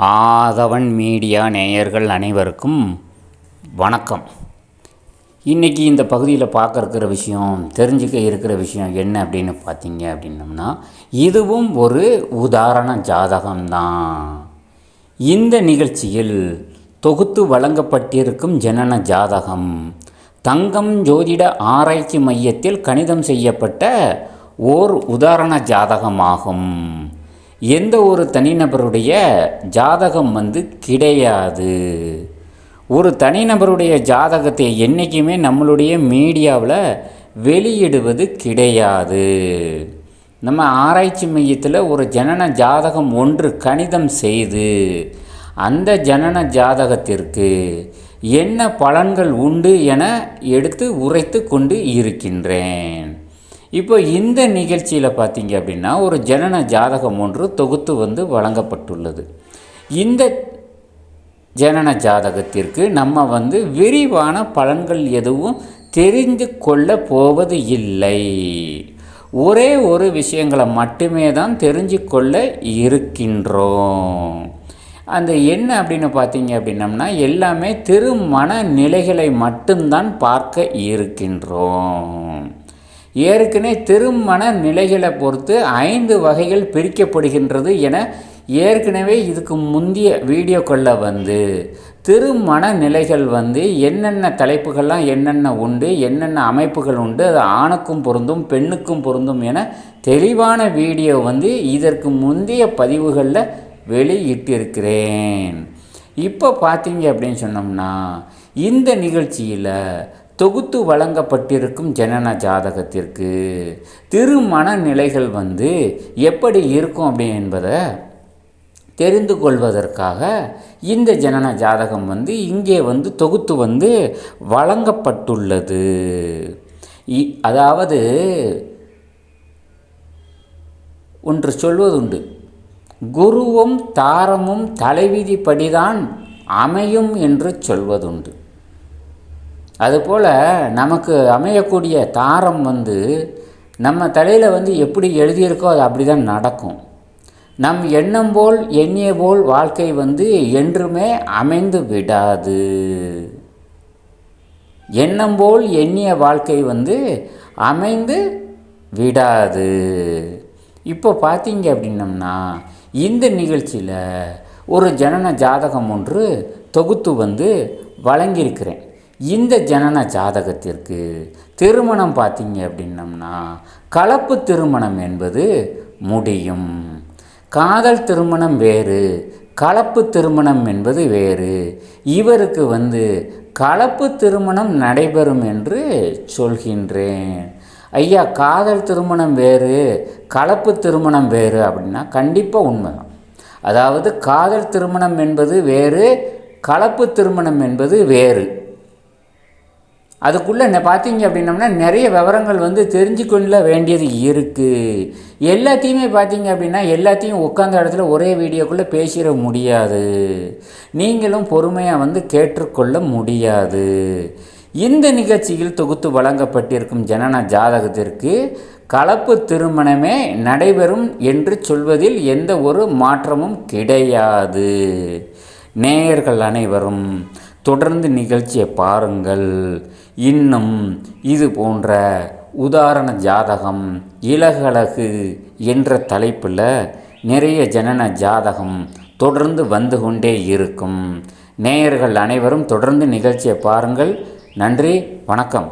ஆதவன் media நேயர்கள் அனைவருக்கும் வணக்கம். இன்றைக்கி இந்த பகுதியில் பார்க்க விஷயம், தெரிஞ்சுக்க இருக்கிற விஷயம் என்ன அப்படின்னு பார்த்தீங்க அப்படின்னம்னா, இதுவும் ஒரு உதாரண ஜாதகம்தான். இந்த நிகழ்ச்சியில் தொகுத்து வழங்கப்பட்டிருக்கும் ஜனன ஜாதகம் தங்கம் ஜோதிட ஆராய்ச்சி மையத்தில் கணிதம் செய்யப்பட்ட ஓர் உதாரண ஜாதகமாகும். எந்த ஒரு தனிநபருடைய ஜாதகம் கிடையாது. ஒரு தனிநபருடைய ஜாதகத்தை என்றைக்குமே நம்மளுடைய மீடியாவில் வெளியிடுவது கிடையாது. நம்ம ஆராய்ச்சி மையத்தில் ஒரு ஜனன ஜாதகம் ஒன்று கணிதம் செய்து அந்த ஜனன ஜாதகத்திற்கு என்ன பலன்கள் உண்டு என எடுத்து உரைத்து கொண்டு இருக்கின்றேன். இப்போ இந்த நிகழ்ச்சியில் பார்த்தீங்க அப்படின்னா, ஒரு ஜனன ஜாதகம் ஒன்று தொகுத்து வழங்கப்பட்டுள்ளது. இந்த ஜனன ஜாதகத்திற்கு நம்ம விரிவான பலன்கள் எதுவும் தெரிந்து கொள்ள போவது இல்லை. ஒரே ஒரு விஷயங்களை மட்டுமே தான் தெரிஞ்சு கொள்ள இருக்கின்றோம். அந்த என்ன அப்படின்னு பார்த்தீங்க அப்படின்னம்னா, எல்லாமே திருமண நிலைகளை மட்டும்தான் பார்க்க இருக்கின்றோம். ஏற்கனவே திருமண நிலைகளை பொறுத்து 5 வகைகள் பிரிக்கப்படுகின்றது என ஏற்கனவே இதுக்கு முந்தைய வீடியோக்களில் திருமண நிலைகள் என்னென்ன தலைப்புகள்லாம் என்னென்ன உண்டு, என்னென்ன அமைப்புகள் உண்டு, அது ஆணுக்கும் பொருந்தும் பெண்ணுக்கும் பொருந்தும் என தெளிவான வீடியோ இதற்கு முந்தைய பதிவுகளில் வெளியிட்டிருக்கிறேன். இப்போ பார்த்தீங்க அப்படின்னு சொன்னோம்னா, இந்த நிகழ்ச்சியில் தொகுத்து வழங்கப்பட்டிருக்கும் ஜனன ஜாதகத்திற்கு திருமண நிலைகள் எப்படி இருக்கும் அப்படி என்பதை தெரிந்து கொள்வதற்காக இந்த ஜனன ஜாதகம் இங்கே தொகுத்து வழங்கப்பட்டுள்ளது. அதாவது ஒன்று சொல்வதுண்டு, குருவும் தாரமும் தலைவிதிப்படிதான் அமையும் என்று சொல்வதுண்டு. அதுபோல் நமக்கு அமையக்கூடிய தாரம் நம்ம தலையில் எப்படி எழுதியிருக்கோ அது அப்படி தான் நடக்கும். நம் எண்ணம் போல் எண்ணிய போல் வாழ்க்கை என்றுமே அமைந்து விடாது. எண்ணம் போல் எண்ணிய வாழ்க்கை அமைந்து விடாது. இப்போ பார்த்தீங்க அப்படின்னம்னா, இந்த நிகழ்ச்சியில் ஒரு ஜனன ஜாதகம் ஒன்று தொகுத்து வழங்கியிருக்கிறேன். இந்த ஜனன ஜாதகத்திற்கு திருமணம் பார்த்தீங்க அப்படின்னம்னா, கலப்பு திருமணம் என்பது முடியும். காதல் திருமணம் வேறு, கலப்பு திருமணம் என்பது வேறு. இவருக்கு கலப்பு திருமணம் நடைபெறும் என்று சொல்கின்றேன். ஐயா, காதல் திருமணம் வேறு, கலப்பு திருமணம் வேறு அப்படின்னா கண்டிப்பாக உண்மைதான். அதாவது காதல் திருமணம் என்பது வேறு, கலப்பு திருமணம் என்பது வேறு. அதுக்குள்ளே பார்த்தீங்க அப்படின்னம்னா நிறைய விவரங்கள் தெரிஞ்சுக்கொள்ள வேண்டியது இருக்குது. எல்லாத்தையுமே பார்த்தீங்க அப்படின்னா எல்லாத்தையும் உட்காந்த இடத்துல ஒரே வீடியோக்குள்ளே பேசிட முடியாது. நீங்களும் பொறுமையாக கேட்டுக்கொள்ள முடியாது. இந்த நிகழ்ச்சியில் தொகுத்து வழங்கப்பட்டிருக்கும் ஜனன ஜாதகத்திற்கு கலப்பு திருமணமே நடைபெறும் என்று சொல்வதில் எந்த ஒரு மாற்றமும் கிடையாது. நேயர்கள் அனைவரும் தொடர்ந்து நிகழ்ச்சியை பாருங்கள். இன்னும் இது போன்ற உதாரண ஜாதகம், இலகழகு என்ற தலைப்பில் நிறைய ஜனன ஜாதகம் தொடர்ந்து வந்து கொண்டே இருக்கும். நேயர்கள் அனைவரும் தொடர்ந்து நிகழ்ச்சியை பாருங்கள். நன்றி, வணக்கம்.